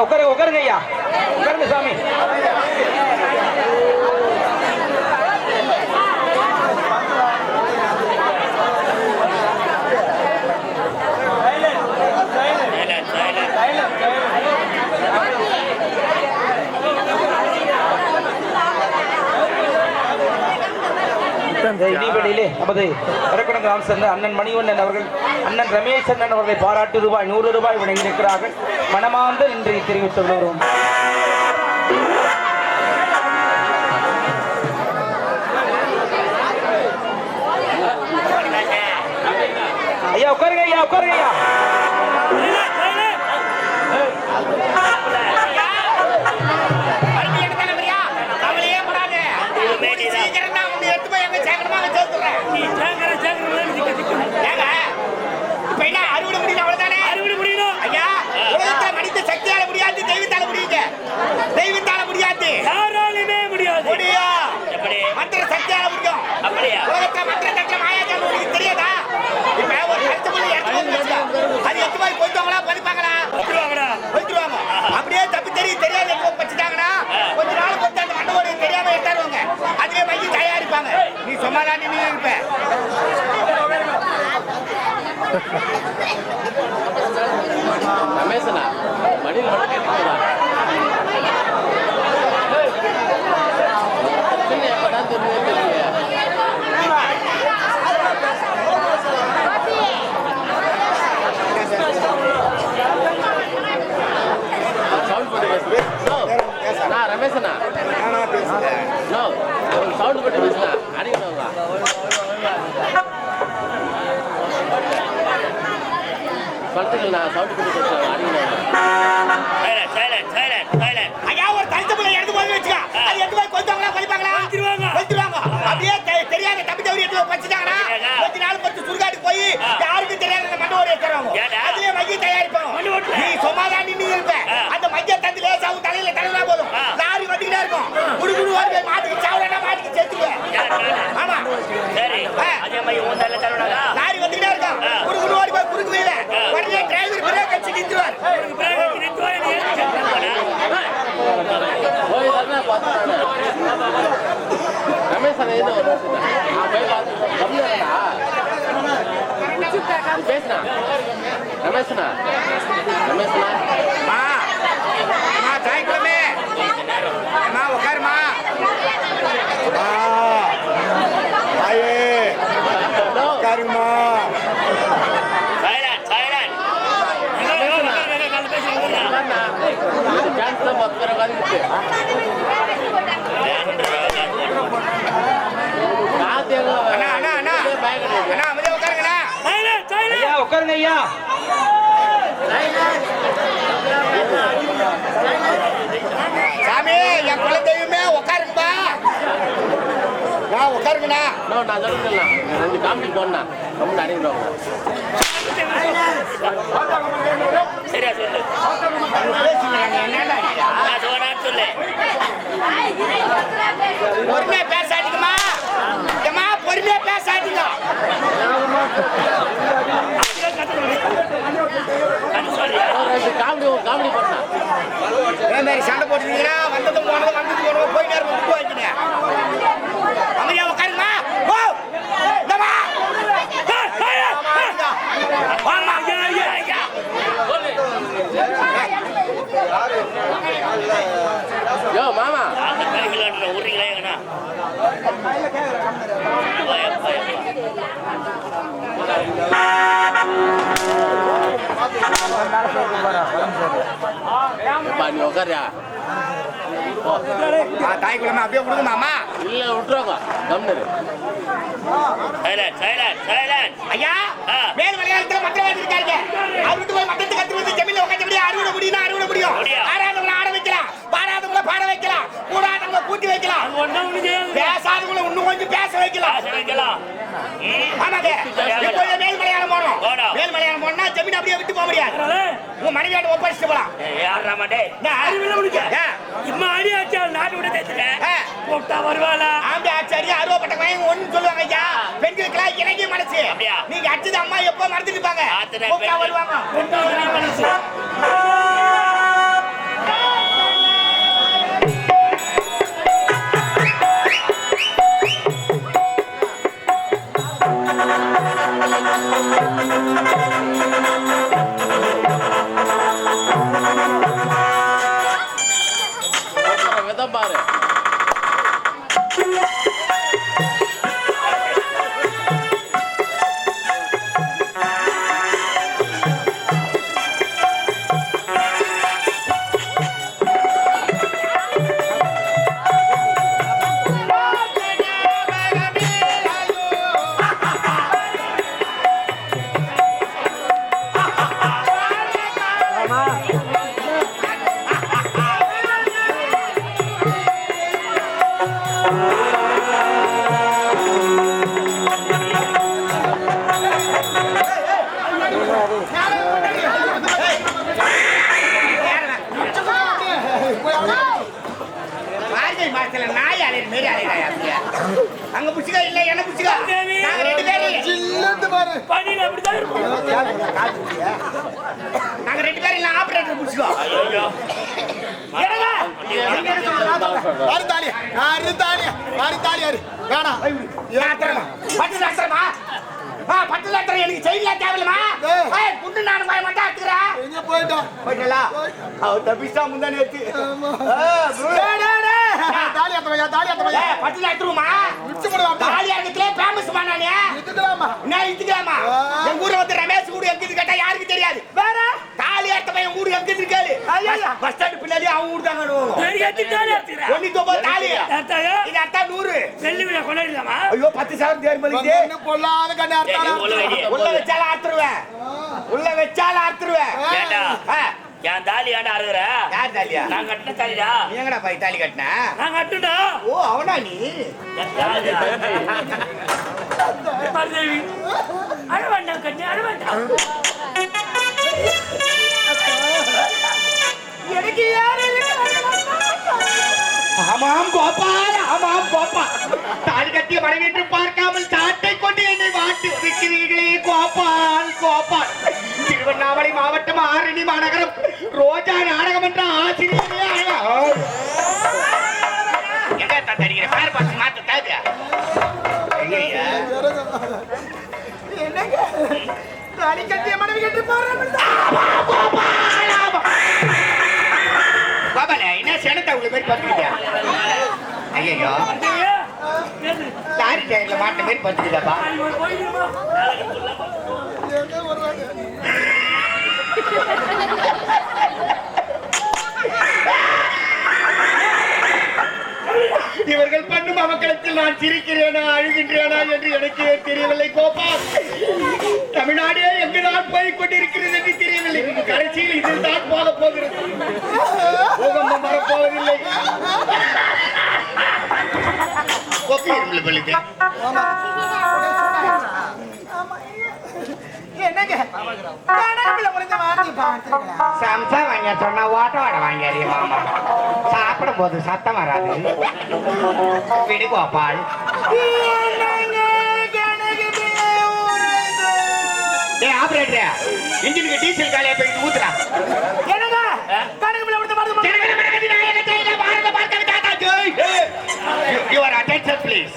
உட்காருங்க ஐயா, உட்காருங்க சாமி. இடிபடியிலே நமது வரக்குடம் கிராமம் சேர்ந்த அண்ணன் மணிவண்ணன் அவர்கள், அண்ணன் ரமேஷ் அண்ணன் அவர்களை பாராட்டு ரூபாய் 100 வழங்கியிருக்கிறார்கள். மனமார்ந்த நன்றியை தெரிவித்துக் கொள்கிறோம். ஐயா உட்காருங்க ஐயா, உட்காருங்க ஐயா. அப்படியே தப்பி தெரியாத வச்சுட்டாங்கன்னா கொஞ்ச நாள் கொஞ்சம் அந்த மண்டபோடு தெரியாம எடுத்தாருவாங்க. அதுவே மைய தயாரிப்பாங்க. நீ சொன்னாதான் நீ இருப்ப. ரமேஷனா மடியில் எப்பதான் தெரியுது. ரமேஷனா சவுண்ட் போட்டு பேசலாம். அடிக்கணுங்களா படத்துக்கு நான் சவுண்ட் போட்டு பேசுறேன். ஐயா ஒரு தனித்த பிள்ளை எடுத்து போய் வச்சுக்கா. அது எடுத்து போய் கொஞ்சவங்களா படிப்பாங்களா? வச்சிருவாங்க. அப்படியே தெரியாத தப்பி தவறி எடுத்து வச்சுட்டாங்கன்னா கொஞ்ச நாள் பொறுத்து சுடுகாட்டுக்கு போய் யாருக்கும் தெரியாத அந்த மண்டபோடு வச்சுருவாங்க. அதுலயே மைய தயாரிப்பாங்க. நீ சொன்னாதான் நீ இருப்ப. அந்த மைய தந்து லேசாவும் தலையில தலைவா போதும். லாரி வந்துக்கிட்டே இருக்கும். குடுகுடு வந்து மாட்டுக்கு சாவலன்னா மாட்டுக்கு சேர்த்துக்குவேன். ஆமா சரி. அதே மாதிரி உன் தலையில தலைவனாங்க லாரி வந்துக்கிட்டே இருக்கும். குடுகுடு ஓடி போய் குறுக்கு வீல உடனே டிரைவர் பிரேக் அடிச்சு நிறுத்துவார். ரமேஷ் பேசுனா ரமேஷ்னா ரமேஷ்னா தாய்க்குமே உட்காருமா. உட்காருமா. உட்காருங்க ஐயா. சாமி என் குலதெய்வமே உட்காருங்கப்பா. உட்காருங்கண்ணா. நான் சொல்லுங்கண்ணா, 2 காமெடி போனா ரொம்ப அடிக்கிறோம். சரியா சொல்லு. சொல்லு. பொறுமையா பேசாதீங்கம்மா. ஏம்மா பொறுமையா பேசாதீங்க. காமெடி பண்ணா மாதிரி சண்டை போட்டுருந்தீங்கன்னா வந்ததும் போனதும் வந்துட்டு போனோம் போய் நேரம் விட்டு வாங்கினேன். அமைதியா உட்காருங்கம்மா. யோ மாமா ஊர்றீங்களா? நீ உட்காரியா? தாய்க்குழமை அப்படியே விடுங்கம்மா. இல்ல விட்டுருவாங்க. கம்னரு ஐயா மேல் மலையாளத்துல மந்திரவாதி இருக்காருங்க. அவர்கிட்ட போய் மந்திரத்தை கத்து வந்து ஜமீன்ல உட்காந்து முடியும். அறுவடை முடியும். ஆடாதவங்களை ஆட வைக்கலாம், பாடாதவங்களை பாட வைக்கலாம், கூடாதவங்களை கூட்டி வைக்கலாம், பேசாதவங்களை இன்னும் கொஞ்சம் பேச வைக்கலாம். ஆமாங்க. இப்போது மேல் மலையாளம் போனோம். மேல் மலையாளம் போனா ஜமீன் அப்படியே விட்டு போக முடியாது. உங்க மனைவியாட்ட ஒப்படைச்சிட்டு போலாம். அறுவப்பட்ட பையன் ஒண்ணு சொல்லுவாங்க ஐயா. பெண்களுக்கெல்லாம் இறங்கிய மனசு. நீங்க அடிச்சது அம்மா எப்போ மறந்துட்டு இருப்பாங்க. வருவாங்க மார்கழி மாசத்துல நாய் அலையிற மாரி அலையிறாயா அப்படியே? அங்க புடிச்சுக்கா இல்ல என்ன புடிச்சுக்கா? நாங்க 2 பேரும் சில்லந்து பாரு. பனியில அப்படிதான் இருக்கும். நாங்க 2 பேரும் இல்ல ஆபரேட்டர் புடிச்சுக்கோ. ஐயோ. என்னங்க? யாரு தாலி? யாரு தாலி? யாரு தாலி யாரு? வேணாம். யாத்திரமா? பட்டு லாத்திரமா? பட்டு லாத்திரம் எனக்கு செய்யல தேவலமா? ஏய் குண்டு நானு போய் மட்டும் அத்துறா. எங்க போயிட்டோம்? போய்டலா? அவ தப்பிச்சா முந்தானே ஏத்தி. டேய் டேய் டேய். தாலி அத்தமையா தாலி அத்தமையா. ஏய் பட்டு லாத்திரமா? விட்டு போடுவா. தாலி அங்கத்துல ஃபேமஸ் மானானே. இதுக்கலாமா? நான் இதுக்கலாமா? எங்க ஊர்ல வந்து ரமேஷ் ஊரு எங்க கேட்டா யாருக்கு தெரியாது. வேற தாலி அத்தமையா ஊரு எங்க இருக்காரு? ஐயா பஸ் ஸ்டாண்ட் பின்னாடி அவங்க ஊர் தாங்க நடுவோம். பெரிய திட்டாலே எடுத்துறா. ஒண்ணி தோப தாலி. தாத்தாயா? இது அத்தா 100. வெள்ளி விழா கொண்டாடலாமா? ஐயோ 10,000 தேர் மலிதே. என்ன பொல்லாத கண்ணு அர்த்தால. உள்ள வச்சால ஆத்துருவேன். உள்ள வச்சால ஆத்துருவேன். ஏண்டா? என் தாலி ஏண்டா அறுகுற? யார் தாலியா? நான் கட்டின தாலிடா. நீ எங்கடா போய் தாலி கட்டின? நான் கட்டுடா. ஓ அவனா நீ? பார்தேவி. அட வேண்டாம் கண்ணே அட வேண்டாம். எனக்கு யாரு ஆமாம் கோபால் ஆமாம் கோபால் தாலி கட்டிய மனைவிட்டு பார்க்காமல் சாட்டை கொண்டு என்னை வாட்டி வைக்கிறீர்களே கோபால் கோபால் திருவண்ணாமலை மாவட்டம் ஆரணி மாநகரம் ரோஜா நாடகம் என்ற ஆசிரியரே எங்க தந்தடிக்கிற பேர் பார்த்து மாத்த தாது என்னங்க தாலி கட்டிய மனைவி கட்டி போறாங்க பாபால என்ன செனத்தை உள்ள மாதிரி பார்த்துக்கிட்டா ஐயோ லாரி டயர்ல மாட்ட மாதிரி பார்த்துக்கிட்டாப்பா இவர்கள் பண்ணும் அவக்களத்தில் நான் சிரிக்கிறேனா அழுகின்றேனா என்று எனக்கு தெரியவில்லை கோபால் தமிழ்நாடே எங்குதான் போய் கொண்டிருக்கிறது என்று தெரியவில்லை கடைசியில் இதில் தான் போக போகிறது பூகம்பம் வரப்போவதில்லை என்னங்க சம்சா வாங்க சொன்னா ஓட்ட வாட வாங்கி மாமா சாப்பிடும் போது சத்தம் வராது விடு கோபால் ஆபரேட்டர் இன்ஜினுக்கு டீசல் காலியா போய் ஊத்துறா என்னங்க யுவர் அட்டென்ஷன் ப்ளீஸ்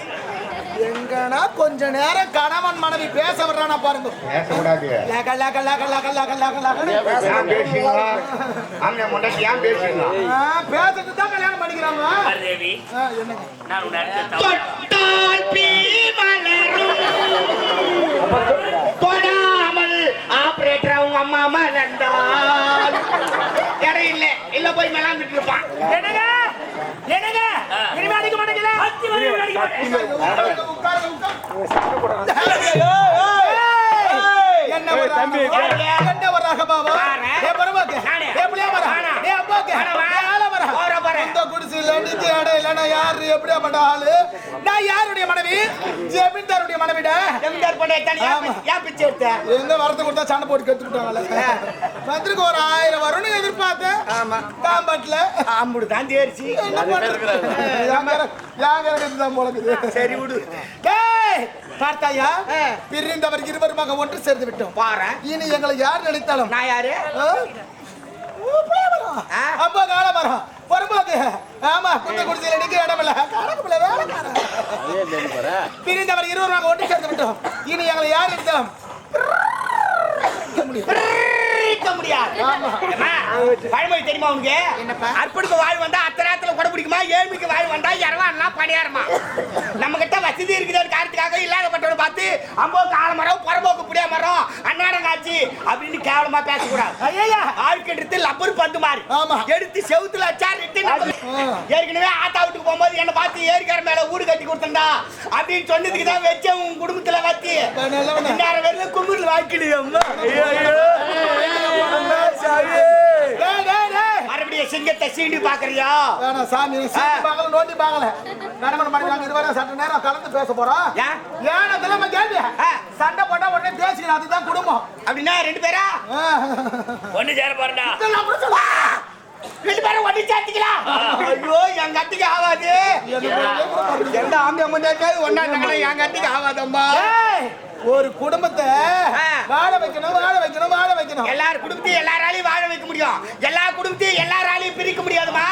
எங்கனா கொஞ்ச நேரம் கணவன் மனைவி பேச வர்றானா பாருங்க பேச கூடாது லக லக லக லக லக லக லக பேசுங்க ஆமா முன்னாடி ஏன் பேசுங்க பேசிட்டு தான் கல்யாணம் பண்ணிக்கிறாங்க பார்தேவி. என்னங்க நான் உன்னை அடுத்த தொட்டால் பீ மலரும் தொடாமல் ஆபரேட்டர் அவங்க அம்மா மலர்ந்தால் இடம் இல்ல போய் மேலாந்துட்டு இருப்பான் என்னங்க என்னங்க இனிமே அடிக்க மாட்டேங்கல அத்தி வரை அடிக்க மாட்டேன். என்ன ஒரு தம்பி என்ன ஒரு ரகபாவா ஏ பரவாக்கு ஏ புளியா மர ஏ அப்பாக்கு ஆள மர இந்த குடிசையில நிக்க இடம் இல்லனா யார் எப்படியா பண்ற ஆளு நான் யாருடைய மனைவி ஜமீன்தாருடைய மனைவிடா ஜமீன்தார் பண்ண தனியா ஏன் பிச்சை எடுத்த எங்க வரது கொடுத்தா சண்டை போட்டு கெடுத்துட்டாங்கல மந்திருக்கு ஒரு 1000 வரும்னு எதிர்பார்த்தேன் ஆமா காம்பட்ல ஆம்புடு தான் தேர்ச்சி என்ன பண்றது யாங்க தான் போலக்குது சரி விடு டேய் பார்த்தாயா பிரிந்தவர் இருவருமாக ஒன்று சேர்ந்து விட்டோம் பாரு இனி எங்களை யார் நினைத்தாலும் நான் யாரு அப்பா கால மரம் வரும்போது ஆமா குந்த குடிசையில நிக்க இடமில்ல கணக்குல வேலைக்காரன் பிரிந்தவர் இருவருமாக ஒன்று சேர்ந்து விட்டோம் இனி எங்களை யார் நினைத்தாலும் முடியாது பழமொழி தெரியுமா உனக்கு அற்புடுக்கு வாழ் வந்தா அத்தனை கூட பிடிக்குமா ஏழ்மைக்கு வாழ் வந்தா இரவான்னா பணியாரமா நம்ம கிட்ட வசதி இருக்குதுன்னு காரணத்துக்காக இல்லாதப்பட்டவனை பார்த்து அம்போக்கு ஆலமரம் புறம்போக்கு புடிய மரம் அன்னாடம் காட்சி அப்படின்னு கேவலமா பேசக்கூடாது ஐயா ஆழ்கின்றது லப்பர் பந்து மாதிரி எடுத்து செவுத்துல வச்சா ஏற்கனவே ஆத்தா வீட்டுக்கு போகும்போது என்ன பார்த்து ஏரிக்கார மேல வீடு கட்டி கொடுத்தா அப்படின்னு சொன்னதுக்கு தான் வச்ச உன் குடும்பத்துல வச்சு நேரம் வெளில கும்பிட்டு வாக்கிடு மறுபடியும் சிங்கத்தை சீண்டி பாக்குறியா? வேணாம் சாமி, சீண்டி பார்க்கல, நோண்டி பார்க்கல. கணவன் மனைவி நாங்க இதுவரை சற்று நேரம் கலந்து பேச போறோம். ஏன் அதெல்லாம் கேள்வி? சண்டை போட்டா உடனே பேசிக்கணும், அதுதான் குடும்பம். அப்படின்னா 2 பேரா ஒண்ணு சேர போறா? 2 பேரும் ஒண்ணு சேர்த்துக்கலாம். ஐயோ என் கட்டிக்கு ஆகாது. எந்த ஆம்பளை முன்னாடி ஒன்னா இருந்தாங்கன்னா என் கட்டிக்கு ஆகாதம்மா. ஒரு குடும்பத்தை வாழ வைக்கணும், வாழ வைக்கணும், வாழ வைக்கணும். எல்லார் குடும்பத்தையும் எல்லாராலையும் வாழ வைக்க முடியும், எல்லா குடும்பத்தையும் எல்லாராலையும் பிரிக்க முடியாதுமா.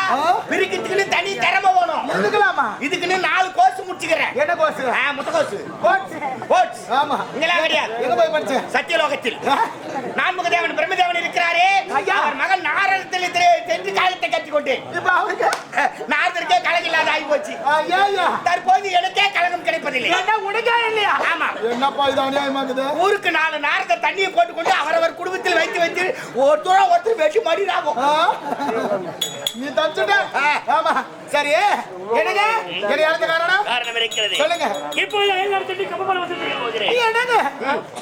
பிரிக்கிறதுக்குன்னு தனி திறமை வேணும். இதுக்கலாமா? இதுக்குன்னு 4 கோர்ஸ் முடிச்சுக்கிறேன். என்ன கோர்ஸ்? முட்டை கோர்ஸ். கோர்ஸ் ஆமா. இங்கெல்லாம் கிடையாது. எங்க போய் படிச்சேன்? சத்தியலோகத்தில் நான்முகதேவன் பிரம்மதேவன் இருக்கிறாரே, அவர் மகன் நாரதத்தில் சென்று காலத்தை கட்டிக்கொண்டு இப்ப அவருக்கு நாரதருக்கே கலகம் இல்லாத ஆகி போச்சு. தற்போது எனக்கே கலகம் கிடைப்பதில்லை. என்ன உனக்கே இல்லையா? ஆமா. என்னப்பா இது அநியாயமா இருக்குது? ஊருக்கு 4 நாரத தண்ணியை போட்டுக்கொண்டு அவரவர் குடும்பத்தில் வைத்து ஒருத்தர் வெட்டி மடினாகும். நீ தச்சுட்ட. ஆமா சரி. என்னங்க என்ன அடுத்த காரணம் இருக்கிறது. சொல்லுங்க. இப்போ எல்லாரும் தண்ணி கப்பல் வந்து போகுது. நீ என்னங்க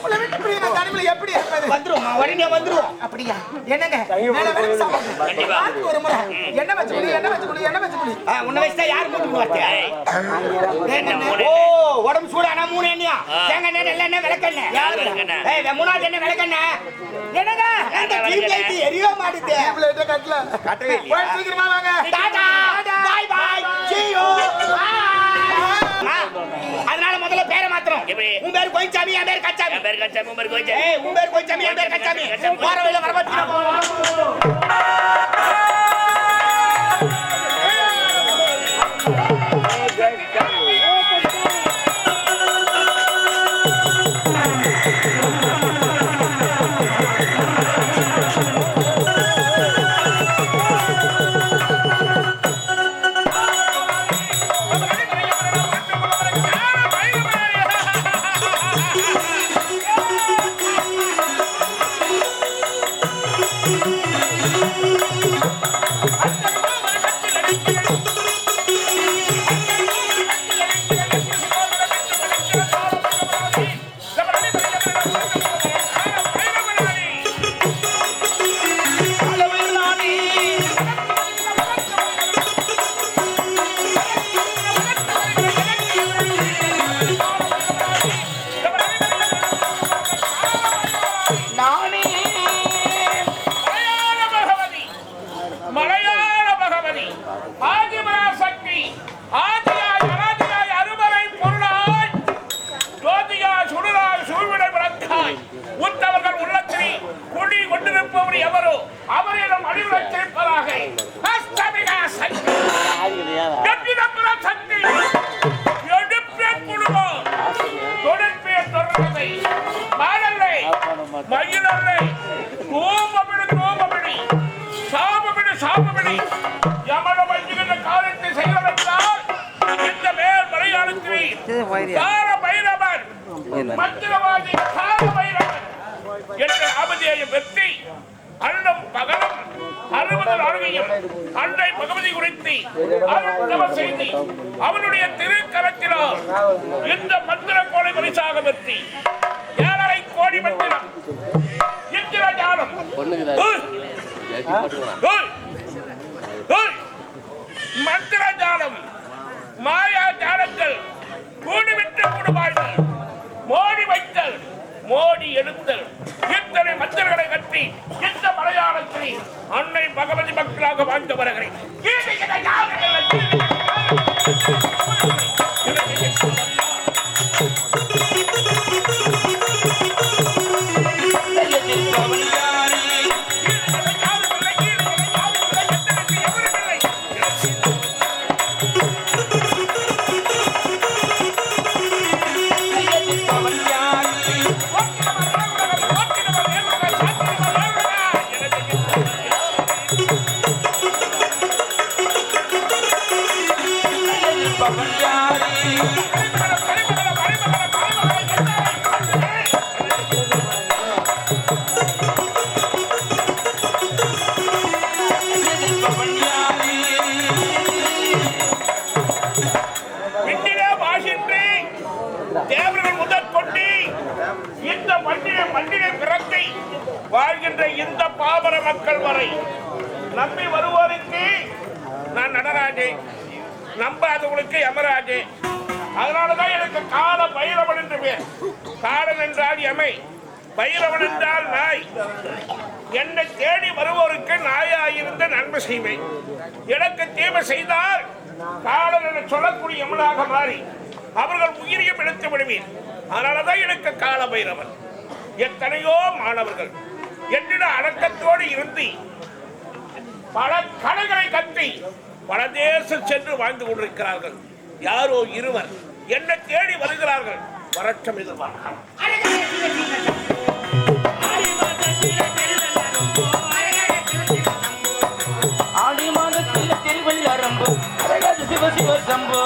உள்ள விட்டு இப்படி நான் தனிமையில எப்படி இருப்பது? வந்துரும் உடனே வந்துரும். அப்படியா? என்னங்க மேல வேலை சாப்பிடுங்க. கண்டிப்பா. ஒரு முறை என்ன வச்சு குடி, என்ன வச்சு குடி, என்ன வச்சு குடி. உன்னை வச்சா யார் மூட்டு வரது? ஓ உடம்பு சூடானா 3 எண்ணெயா? தேங்காய் எண்ணெய், நல்லெண்ணெய், விளக்கெண்ணெய். ஏய் 3ஆவது எண்ணெய் விளக்கெண்ணெய். என்னங்க அந்த டியூப் லைட் எரியவே மாட்டுது. டியூப் லைட் கட்டல. கட்டவே இல்ல. போய் சீக்கிரமா வாங்க. Tata bye bye see you. அதனால முதல்ல பேரை மாத்துறோம். உன் பேர் கோயிச்சாமி, என் பேர் கச்சாமி. என் பேர் கச்சாமி, உன் பேர் கோயிச்சாமி. ஏய் உன் பேர் கோயிச்சாமி, என் பேர் கச்சாமி. போற வழியில வரமாட்டீங்க. அவனுடைய திருக்கரத்தினால் இந்த மந்திர கோலை பரிசாக பெற்றி 7.5 கோடி மந்திரம் இந்திர ஞானம் மந்திர ஞானம் மாயா ஞானங்கள் கூடிவிட்டு கூடுவாய்கள் மோடி வைத்தல் மோடி எடுத்தல் இத்தனை மந்திரங்களை கட்டி இந்த மலையாளத்தில் அன்னை பகவதி மக்களாக வாழ்ந்து வருகிறேன். தேவர்கள் முதற் கொண்டு இந்த மண்ணினை பிறக்கை வாழ்கின்ற இந்த பாமர மக்கள் வரை நம்பி வருவோருக்கு நான் நடராஜே, நம்பாதவங்களுக்கு யமராஜே. அதனாலதான் எனக்கு கால பைரவன் என்று பேர். காலன் என்றால் எமை, பைரவன் என்றால் நாய். என்னை தேடி வருவோருக்கு நாயாயிருந்த நன்மை செய்வேன். எனக்கு தீமை செய்தால் காலன் என சொல்லக்கூடிய யமனாக மாறி அவர்கள் உயிரியம் எடுத்து விடுவேன். அதனாலதான் எனக்கு கால பைரவன். எத்தனையோ மாணவர்கள் என்னிட அடக்கத்தோடு இருந்து பல கலைகளை கட்டி பல தேசம் சென்று வாழ்ந்து கொண்டிருக்கிறார்கள். யாரோ இருவர் என்னை தேடி வருகிறார்கள். வரட்சம் எதிர்பார்க்கலாம். ஆடி மாதத்தில் திருவள்ளி அரம்பு சிவ சிவ சம்போ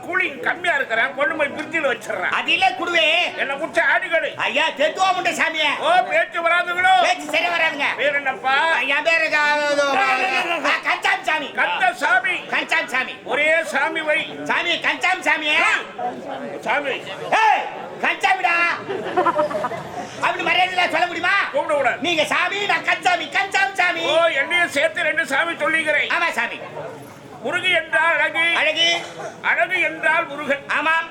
கூலிங் கம்மியா இருக்கிறேன், கொண்டு போய் பிரிட்ஜில் வச்சிடறேன். அதிலே குடுவே என்ன குடிச்ச ஆடுகளு. ஐயா தெத்துவா முண்டை சாமியா. ஓ பேச்சு வராதுங்களோ. பேச்சு சரி வராதுங்க. பேர் என்னப்பா? என் பேரு கஞ்சாம் சாமி. கந்த சாமி. கஞ்சாம் சாமி. ஒரே சாமி வை. சாமி கஞ்சாம் சாமியா. சாமி. ஏய் கஞ்சாமிடா. அப்படி மரியாதையா சொல்ல முடியுமா? கூப்பிட கூடாது. நீங்க சாமி, நான் கஞ்சாமி. கஞ்சாம் சாமி. ஓ என்னையும் சேர்த்து ரெண்டு சாமி சொல்லிக்கிறேன். ஆமா சாமி. முருகு என்றால் அழகு. அழகு. அழகு என்றால் முருகன். ஆமாம்.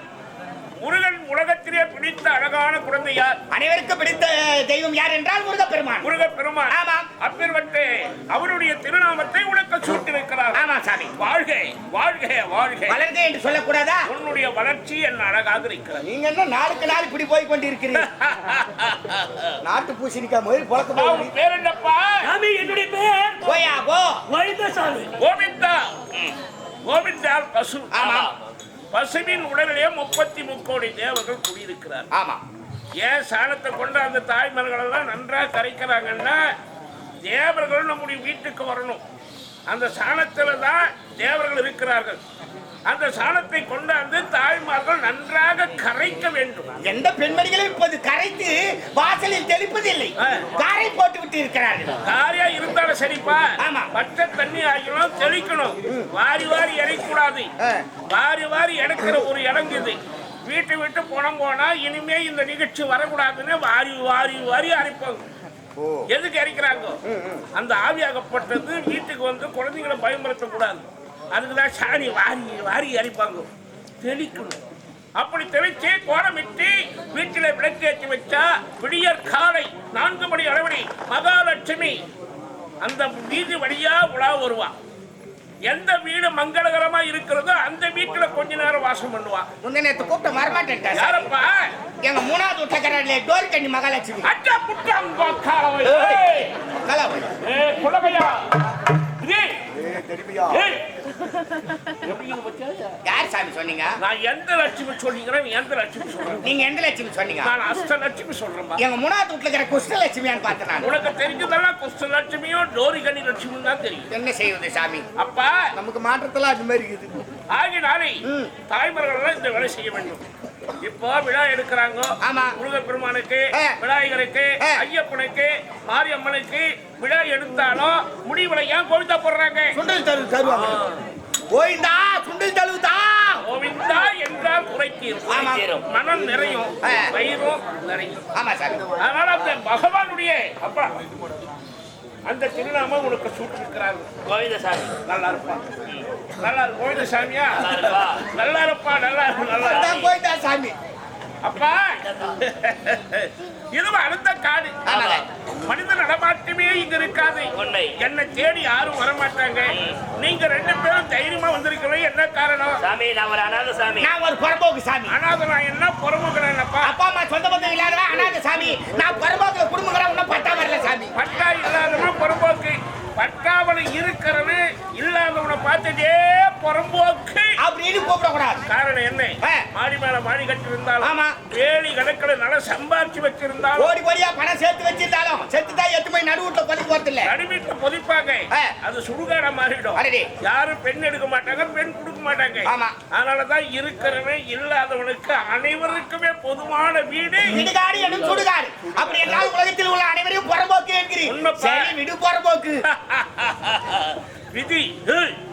முருகன் உலகத்திலே பிடித்த அழகான குழந்தை யார்? அனைவருக்கும் பிடித்த தெய்வம் யார் என்றால் முருகப்பெருமான். முருகப்பெருமான். ஆமாம். அப்பேர்வட்டு அவருடைய திருநாமத்தை உனக்கு சூட்டி வைக்கிறார். ஆமா சாமி. வாழ்க வாழ்க வாழ்க. வளர்க என்று சொல்லக்கூடாதா? உன்னுடைய வளர்ச்சி என்ன அழகாக இருக்கிறது. நீங்க என்ன நாளுக்கு நாள் இப்படி போய் கொண்டிருக்கிறீர்கள்? நாட்டு பூசணிக்கா மாதிரி பொழக்க போய். பேர் என்னப்பா? சாமி என்னுடைய பேர் போயா போ. வைத்த சாமி. கோவிந்தா. கோவிந்தா பசு. ஆமா. பசுவின் உடலிலே 33 கோடி தேவர்கள் குடியிருக்கிறார். ஆமா. ஏன் சாணத்தை கொண்டு அந்த தாய்மர்கள் எல்லாம் நன்றாக கரைக்கிறாங்கன்னா தேவர்கள் நம்முடைய வீட்டுக்கு வரணும். அந்த சாணத்துல தான் தேவர்கள் இருக்கிறார்கள். அந்த சாணத்தை கொண்டாந்து தாய்மார்கள் நன்றாக கரைக்க வேண்டும். எந்த பெண்மணிகளும் இப்போது கரைத்து வாசலில் தெளிப்பதில்லை, காரை போட்டு விட்டு இருக்கிறார்கள். காரியா இருந்தாலும் சரிப்பா. ஆமா. பச்சை தண்ணி ஆகியும் தெளிக்கணும். வாரி வாரி இறைக்கூடாது. வாரி வாரி இறக்கிற ஒரு இடம் இது. வீட்டை விட்டு பணம் போனா இனிமே இந்த நிகழ்ச்சி வரக்கூடாதுன்னு வாரி வாரி வாரி அரைப்பாங்க. எதுக்கு இறைக்கிறாங்க? அந்த ஆவியாகப்பட்டது வீட்டுக்கு வந்து குழந்தைங்களை பயன்படுத்தக்கூடாது. அதுக்குதான் சாணி வாரி வாரி அரைப்பாங்க. தெளிக்கணும். அப்படி தெளிச்சு கோலமிட்டு வீட்டில் விளக்கு ஏற்றி வச்சா விடியற் காலை 4 மணி அளவடி மகாலட்சுமி அந்த வீதி வழியா உலா வருவா. எந்த வீடு மங்களகரமா இருக்கிறதோ அந்த வீட்டுல கொஞ்ச நேரம் வாசம் பண்ணுவா. முந்தினத்து கூப்பிட்ட வரமாட்டேன். யாரப்பா? எங்க 3வது வீட்டுக்காரர்ல டோர் கண்ணி மகாலட்சுமி. அட்டா புட்டாங்க காலவை. கலவை. குலகையா. யார் சாமி சொன்னீங்க? நான் எந்த லட்சுமி சொல்லிக்கிறேன்? எந்த லட்சுமி சொல்றேன்? நீங்க எந்த லட்சுமி சொன்னீங்க? நான் அஷ்ட லட்சுமி சொல்றேன். எங்க 3வது வீட்டுல இருக்கிற குஷ்ட லட்சுமியான்னு பார்த்தேன் நான். உனக்கு தெரிஞ்சதெல்லாம் குஷ்ட லட்சுமியும் டோரிகனி லட்சுமியும் தான் தெரியும். என்ன செய்வது சாமி? அப்பா நமக்கு மாற்றத்துல அது மாதிரி இருக்குது. ஆகினாலே தாய்மார்கள் இந்த வேலை செய்ய வேண்டும். இப்போ விழா எடுக்கிறாங்க. ஆமா. முருகப்பெருமானுக்கு, விநாயகருக்கு, ஐயப்பனுக்கு, மாரியம்மனுக்கு விழா எடுத்தாலும் முடிவுல ஏன் கோவிந்தா போடுறாங்க? சுண்டல் தருவாங்க. கோவிந்தா சுண்டல் தருவதா? கோவிந்தா என்றால் குறைத்தீரும், மனம் நிறையும், வயிறும் நிறையும். ஆமா சாமி. அதனால அந்த பகவானுடைய அப்பா அந்த திருநாமம் உனக்கு சூட்டிருக்கிறாங்க. கோவிந்தசாமி. நல்லா இருப்பா. நல்லா இருக்கு. கோவிந்தசாமியா? நல்லா இருப்பா. நல்லா நல்லா கோவிந்தா சாமி. அப்பா இதுவும் அடுத்த காடு. மனித நடமாட்டமே இங்க இருக்காது. என்னை தேடி யாரும் வரமாட்டாங்க. நீங்க 2 பேரும் தைரியமா வந்திருக்கிறீங்க. என்ன காரணம்? சாமி நான் ஒரு அநாத சாமி. நான் ஒரு புறம்போக்கு சாமி. அநாத நான் என்ன புறம்போக்குறேன்ப்பா? அப்பா அம்மா சொந்த பந்தம் இல்லாதவன் அநாத சாமி. நான் புறம்போக்குல குடும்பங்கற ஒன்னும் பட்டா வரல சாமி. பட்டா இல்லாதவன் புறம்போக்கு. பட்டாவளை இருக்கிறது இல்லாதவனை பார்த்துட்டே புறம்போக்கு அப்படின்னு கூப்பிடக்கூடாது. காரணம் என்ன? மாடி மேல மாடி கட்டியிருந்தாலும் ஆமா. வேலி கணக்கில் நல்லா சம்பாதிச்சு வச்சிருந்தாலும் கோடி கோடியா பணம் சேர்த்து வச்சிருந்தாலும் செத்துதான் எட்டு போய் நடுவுல கொதிக்க போறது இல்ல. நடுவீட்டுல பொதிப்பாங்க. அது சுடுகாட மாறிடும். அடடே. யாரும் பெண் எடுக்க மாட்டாங்க, பெண் கொடுக்க மாட்டாங்க. ஆமா. அதனாலதான் இருக்கிறவன் இல்லாதவனுக்கு அனைவருக்குமே பொதுவான வீடு. இடுகாடு எனும் சுடுகாடு. அப்படி என்றால் உலகத்தில் உள்ள அனைவரையும் புறம்போக்கு என்கிறீர். உண்மைப்பா. சரி, விடு புறம்போக்கு. விதி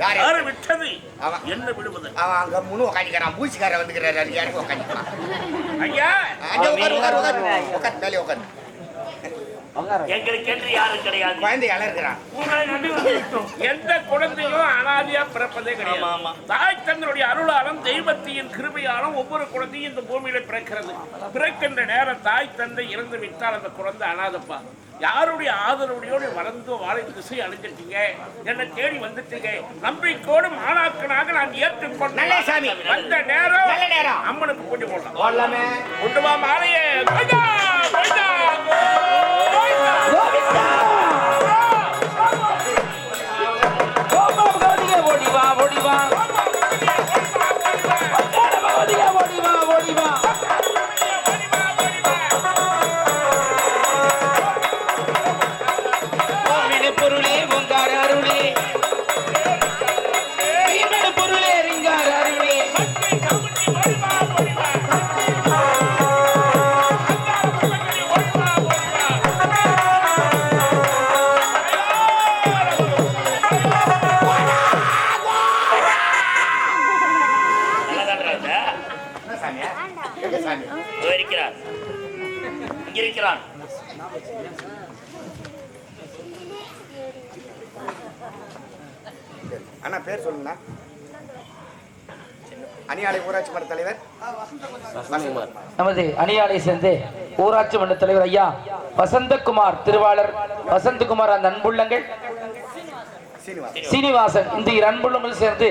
யாரு? யாரு விட்டது ஆமா. என்ன விடுவது? அவன் அங்க முன்னு உட்காந்துக்கிறான், பூச்சிக்காரன் வந்துக்கிறாரு, அது யாருக்கு உட்காந்துக்கிறான். ஐயா அங்கே உட்காரு, உட்காரு, உட்காரு. உட்காரு, மேலே உட்காரு. எங்களுக்கு என்று யாரும் கிடையாது. குழந்தை அலறுகிறான். உங்களை நம்பி வந்துவிட்டோம். எந்த குழந்தையும் அனாதையா பிறப்பதே கிடையாது. தாய் தந்தனுடைய அருளாலும் தெய்வத்தின் கிருபையாலும் ஒவ்வொரு குழந்தையும் இந்த பூமியில பிறக்கிறது. பிறக்கின்ற நேரம் தாய் தந்தை இறந்து விட்டால் அந்த குழந்தை அனாதப்பா. யாருடைய ஆதரவுடையோடு வளர்ந்து வாழை திசை அடைஞ்சிட்டீங்க, என்னை தேடி வந்துட்டீங்க. நம்பிக்கையோடு மாணாக்கனாக நான் ஏற்றுக்கொண்டேன். நல்ல சாமி. அந்த நேரம் நல்ல நேரம். அம்மனுக்கு பூஜை போடலாம். போடலாமே. கொண்டு வா மாலையே. கோவிந்தா, கோவிந்தா, ஓடிவா ஓடிவா ஓடிவா ஓடிவா பொருளே பொங்கார அருளே பொருளே ரிங்கார அருளே இருக்கிறார், இருக்கிறான். அண்ணா பேர் சொல்லுங்கண்ணா. அணியாலை ஊராட்சி மன்ற தலைவர் வசந்தகுமார். நமது அணியாலை சேர்ந்து ஊராட்சி மன்ற தலைவர் ஐயா வசந்தகுமார், திருவாளர் வசந்தகுமார், அந்த அன்புள்ளங்கள் சீனிவாசன், இந்த இரு அன்புள்ளங்கள் சேர்ந்து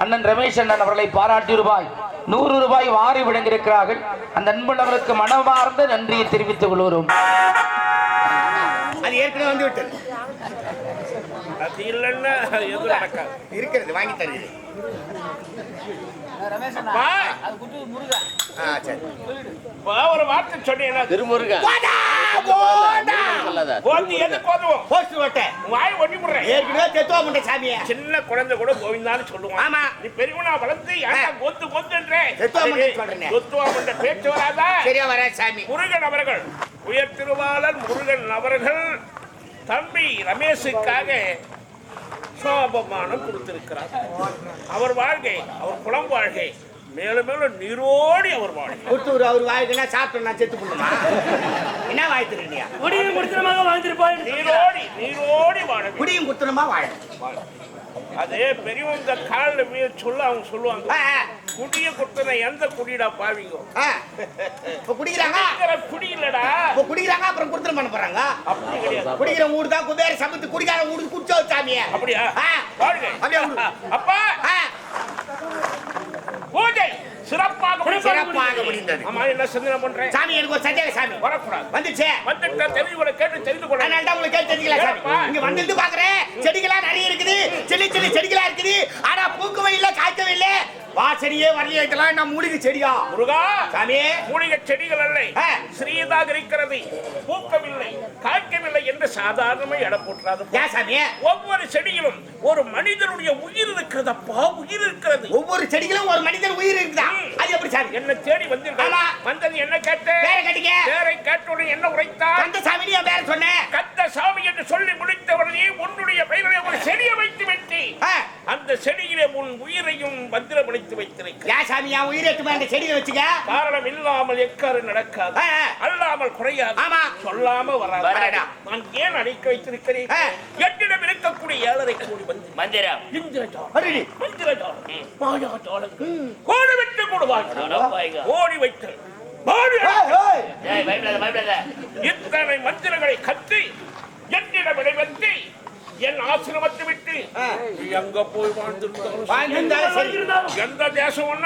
அண்ணன் ரமேஷ் அண்ணன் அவர்களை பாராட்டி ரூபாய் வாரி வழங்கியிருக்கிறார்கள். அந்த அன்புள்ளவருக்கு மனமார்ந்த நன்றியை தெரிவித்துக் கொள்கிறோம். அது ஏற்கனவே வந்து விட்டது. அது இல்லைன்னா எதுவும் நடக்காது. இருக்கிறது, வாங்கி தருகிறது. அப்பா, சரி. அப்பா, ஒரு வார்த்தை சொன்னீங்கன்னா திருமுருகன் சொல்லாத. கோந்து எது கோதுவோம்? போஸ்ட் ஓட்ட வாய் ஒட்டி போடுறேன். ஏற்கனவே தெத்துவா முண்டை சாமியை சின்ன குழந்தை கூட கோவிந்தான்னு சொல்லுவான். ஆமா. நீ பெரியவனா வளர்ந்து ஏன்டா கோத்து கோத்துன்றே? தெத்துவா முண்டை சொல்றேனே. தெத்துவா முண்டை பேச்சு வராதா? சரியா வர சாமி. முருகன் அவர்கள், உயர் திருவாளர் முருகன் அவர்கள் தம்பி ரமேஷுக்காக சோபமானம் கொடுத்திருக்கிறார். அவர் வாழ்க்கை, அவர் குளம் வாழ்க்கை மேலும் மேலும் நீரோடி அவர் வாழ்க்கை. கொடுத்து அவர் வாழ்க்கைனா சாப்பிட்டு நான் செத்து பண்ணுமா? என்ன வாழ்த்துறீங்க? குடியும் குடித்தனமாக வாழ்ந்திருப்பாய். நீரோடி நீரோடி வாழ. குடியும் குத்துனமா வாழ. அது பெரியவங்க காலில் சொல்ல அவங்க சொல்லுவாங்க, குடிய குடுத்தன எந்த குடிடா பாவிங்க. இப்ப குடிக்கிறாங்க, குடி இல்லடா. இப்ப குடிக்கிறாங்க, அப்புறம் குடுத்தனம் பண்ண போறாங்க. அப்படி கிடையாது. குடிக்கிற ஊடு தான் குபேர சமத்து, குடிக்கார ஊடு குடிச்சோ சாமியே. அப்படியா? வாழ்க்கை அப்படியே அப்பா பூஜை சிறப்பாக முடிந்தது. ஆமா, என்ன சிந்தனை பண்றேன் சாமி? எனக்கு ஒரு சந்தேகம் சாமி. வரக்கூடாது. வந்துச்சே வந்துட்டா தெரிஞ்சு கேட்டு தெரிந்து கொள்ள. அதனால தான் உங்களுக்கு கேட்டு தெரிஞ்சுக்கலாம் சாமி. இங்க வந்துட்டு பாக்குறேன், செடிகளா நிறைய இருக்குது, சின்ன சின்ன செடிகளா இருக்குது. ஆனா பூக்கவே இல்லை, காய்க்கவே இல்லை. வாசனையே வரலையே, இதெல்லாம் நான் மூலிகை செடியா? முருகா சாமி, மூலிகை செடிகள் அல்ல, ஸ்ரீதாக இருக்கிறது, பூக்கவில்லை, காய்க்கவில்லை என்று சாதாரணமா எடை போட்டுறாது. ஏன் சாமி? ஒவ்வொரு செடியிலும் ஒரு மனிதனுடைய உயிர் இருக்கிறதப்பா, உயிர் இருக்கிறது. ஒவ்வொரு செடிகளும் ஒரு மனிதன் உயிர் இருக்குதா? அது எப்படி சாமி? என்ன தேடி வந்திருக்கா? வந்தது என்ன கேட்ட? பேரை கேட்டீங்க. பேரை கேட்டவுடன் என்ன உரைத்தா? கந்த சாமி, நீ பேரை சொன்னேன். கந்த சாமி என்று சொல்லி முடித்தவரையே உன்னுடைய பெயரை ஒரு செடியை வைத்து வெட்டி அந்த செடியிலே உன் உயிரையும் பத்திரப்படுத்தி வைத்திருக்க. யா சாமி, என் உயிரை எடுத்து அந்த செடியை வச்சுக்க. காரணம் இல்லாமல் எக்காறு நடக்காது, அல்லாமல் குறையாது. ஆமா, சொல்லாம வராது. நான் ஏன் அடைக்க வைத்திருக்கிறேன்? என்னிடம் இருக்கக்கூடிய 7.5 கோடி மந்திரம், இந்திரஜாலம், மந்திரஜாலம், மாயாஜாலம், கோடி விட்டு கூடுவாய், ஓடி வைத்து இத்தனை மந்திரங்களை கட்டி என்னிடம் விடைபெற்று என் ஆசிரமத்தை விட்டு எங்க போய் வாழ்ந்திருந்தாலும் எந்த தேசம்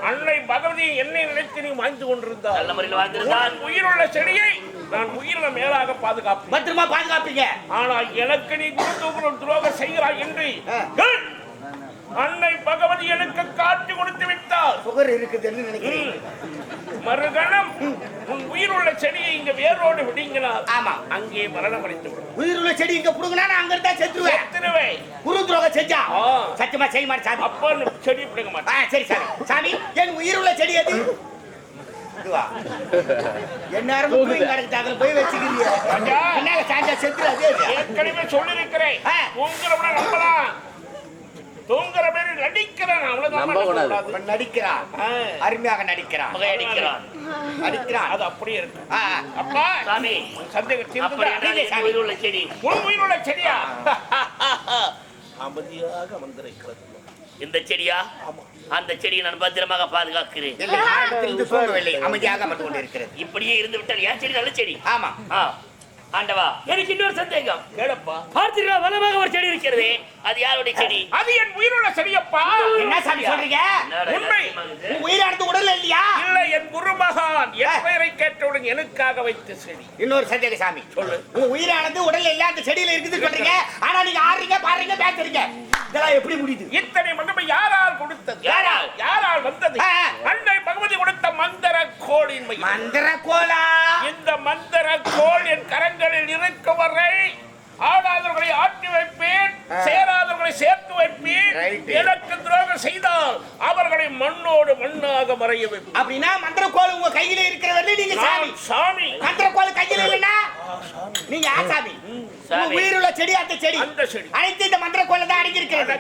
அன்னை பகவதி என்னை நினைத்து நீ வாழ்ந்து கொண்டிருந்தால் உயிருள்ள செடியை நான் உயிரின மேலாக பாதுகாப்பேன், பத்திரமா பாதுகாப்பீங்க. ஆனால் எனக்கு நீ துரோகம் செய்கிறாய் என்று அன்னை பகவதி எனக்கு காட்சி கொடுத்து விட்டார். சுகர் இருக்குதுன்னு நினைக்கிறேன். மறுகணம் உன் உயிருள்ள செடியை இங்க வேரோடு விடுங்கினார். ஆமா, அங்கே மரணம் அடைந்து விடும். உயிருள்ள செடி இங்க புடுங்கினா நான் அங்க இருந்தா செத்துருவேன். குரு துரோகம் செஞ்சா சத்தியமா செய்ய மாட்டேன் சாமி. அப்ப செடி பிடுங்க மாட்டேன். சரி சாமி. சாமி, என் உயிருள்ள செடி எது? இதுவா? எந்நேரம் அதுல போய் வச்சுக்கிறீங்க. என்னால சாஞ்சா செத்துறாது. ஏற்கனவே சொல்லிருக்கிறேன், உங்களை நம்பலாம். தூங்குற பேரு நடிக்கிறான். அவ்வளவுதான் நடிக்கிறான். அருமையாக நடிக்கிறான். நடிக்கிறான். அது அப்படியே இருக்கு. அப்பா சாமி, சந்தேகம் உயிருள்ள செடி. உன் உயிருள்ள செடியா? அமைதியாக அமர்ந்திருக்கிறது இந்த செடியா? அந்த செடியை நான் பத்திரமாக பாதுகாக்கிறேன். அமைதியாக அமர்ந்து கொண்டிருக்கிறது. இப்படியே இருந்து விட்டால் என் செடி நல்ல செடி. ஆமா. ஆண்டவா, எனக்கு இன்னொரு சந்தேகம். கேளப்பா. பார்த்தீங்களா, வலமாக ஒரு செடி இருக்கிறது. அது யாருடைய செடி? அது என் உயிருள்ள செடியப்பா. என்ன சாமி சொல்றீங்க? உண்மை. உயிரானது உடல் இல்லையா? இல்ல, என் குருமகான் என் பெயரை கேட்டவுடன் எனக்காக வைத்த செடி. இன்னொரு சந்தேக சாமி சொல்லு. உங்க உயிரானது உடல் இல்ல, அந்த செடியில இருக்குது சொல்றீங்க. ஆனா நீங்க ஆடுறீங்க, பாடுறீங்க, பேசுறீங்க. இதெல்லாம் எப்படி முடியுது? இத்தனை மண்டபம் யாரால் கொடுத்தது? யாரால் வந்தது? அன்னை பகவதி கொடுத்த மந்திர கோளின் மையம். மந்திர கோலா? இந்த மந்திர கோள் என் கரங்களில் இருக்கும் வரை ஆடாதவர்களை ஆட்டி வைப்பேன், சேராதவர்களை சேர்த்து வைப்பேன். எனக்கு துரோகம் செய்தால் அவர்களை மண்ணோடு மண்ணாக மறைய வைப்பேன். அப்படின்னா மந்திர கோல் உங்க கையில இருக்கிற வரை நீங்க சாமி. சாமி. மந்திர கோல் கையில இல்லைன்னா நீங்க சாமி. உயிருள்ள செடி அந்த செடி. அந்த செடி அனைத்து இந்த மந்திர கோல தான் அடங்கி இருக்கிறது.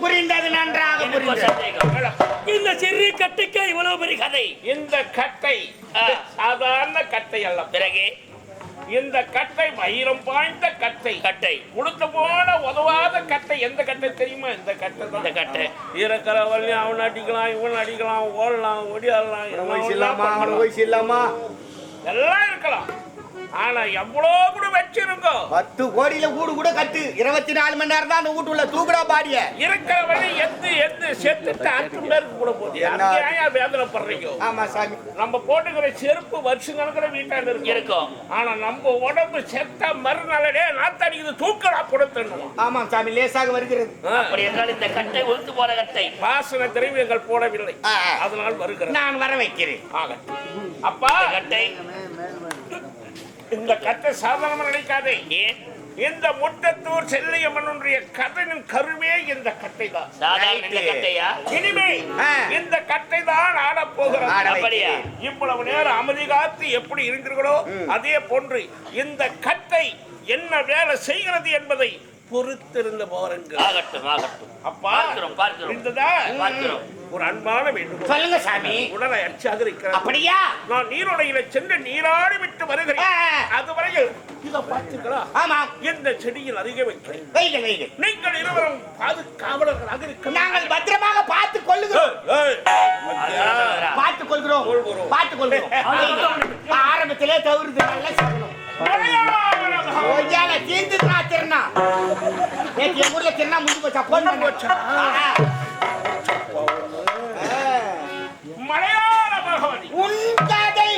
புரிந்தது நன்றாக புரிந்தது. இந்த சிறிய கட்டைக்கு இவ்வளவு பெரிய கதை. இந்த கட்டை சாதாரண கட்டை அல்ல. பிறகு இந்த கட்டை வைரம் பாய்ந்த கட்டை உளுத்து போன உதவாத கட்டை. எந்த கட்டை தெரியுமா? இந்த கட்டை தான். இந்த கட்டை இருக்கிற வழி அவன் அடிக்கலாம், இவன் அடிக்கலாம், ஓடலாம், ஒடியாடலாம், எல்லாம் இருக்கலாம். ஆனா எவ்வளோ கூட வச்சிருங்க. 10 கோடியில வீடு கூட கட்டு. 24 மணி நேரம் தான் அந்த வீட்டுல தூக்குடா பாடிய. இருக்கிற வழி எத்து செத்துட்டு 5 பேருக்கு கூட போகுது. ஏன் வேதனைப்படுறீங்க? ஆமா சாமி. நம்ம போட்டுக்கிற செருப்பு வருஷம் கணக்கில் வீட்டாண்டு இருக்கும். ஆனா நம்ம உடம்பு செத்த மறுநாளே நாத்தடிக்குது, தூக்கடா கொடுத்துடணும். ஆமா சாமி, லேசாக வருகிறது. அப்படி என்றால் இந்த கட்டை ஒழுத்து போன கட்டை வாசனை திரவியங்கள் போடவில்லை, அதனால் வருகிறது. நான் வர வைக்கிறேன். அப்பா, கட்டை இந்த கட்டை சாதாரணமா நினைக்காதே. ஏன்? இந்த முட்டத்தூர் செல்லியம்மனுடைய கதையின் கருவே இந்த கட்டை தான். சாதாரண கட்டையா? இனிமே இந்த கட்டை தான் ஆட போகிறது. அப்படியா? இவ்வளவு நேரம் அமைதி காத்து எப்படி இருந்தீர்களோ அதே போன்று இந்த கட்டை என்ன வேலை செய்கிறது என்பதை பொறுத்திருந்த போறங்கள். ஆகட்டும் ஆகட்டும். அப்பா, பார்க்கிறோம் இருந்ததா? ஒரு அன்பான வேண்டும். சொல்லுங்க சாமி. உடலை அச்சாக இருக்கிறது. அப்படியா? நான் நீரோடையில சென்று நீராடி விட்டு வருகிறேன். அதுவரையில் இதை பார்த்துங்களா? ஆமா. இந்த செடியில் அருகே வைக்கிறேன். வைங்க. நீங்கள் இருவரும் பாதுகாவலர்களாக இருக்க. நாங்கள் பத்திரமாக பார்த்துக் கொள்ளுகிறோம். பார்த்துக் கொள்கிறோம். ஆரம்பத்திலே தவறுது. நல்லா சொல்லணும். தீர்ந்துட்டா திருநா. நேற்று என் ஊர்ல திருநா முடிஞ்சு போச்சா? பொண்ணு போச்சா? மலையாள பகவதி உன் கதை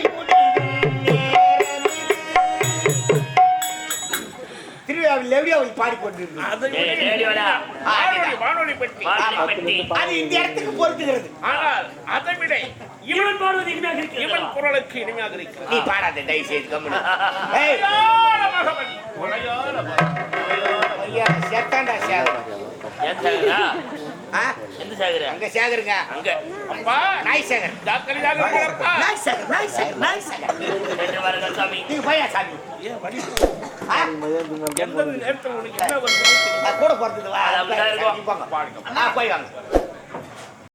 திருவிழாவில் எவ்வளவு பாடிக்கொண்டிருந்தது. வானொலி பெட்டி. அது இந்த இடத்துக்கு பொறுத்துகிறது. ஆனால் அதை விட இவன் பாடுவது இனிமையாக இருக்கிறது. இவன் குரலுக்கு இனிமையாக இருக்கிறது. நீ பாடாத, தயவு செய்து கம்முனு. மலையாள பகவதி. செத்தாண்டா சேகர். எந்த சேகர்? அங்க சேகருங்க. அங்க. அப்பா, நாய் சேகர். ஜாக்கிரதையாக இருப்பா. நாய் சேகர். சென்று வாருங்கள் சாமி. நீங்க போயா சாமி. எந்த நேரத்தில் உனக்கு என்ன வருது? கூட போறது. அப்படிதான் இருக்கும். போய் வாங்க.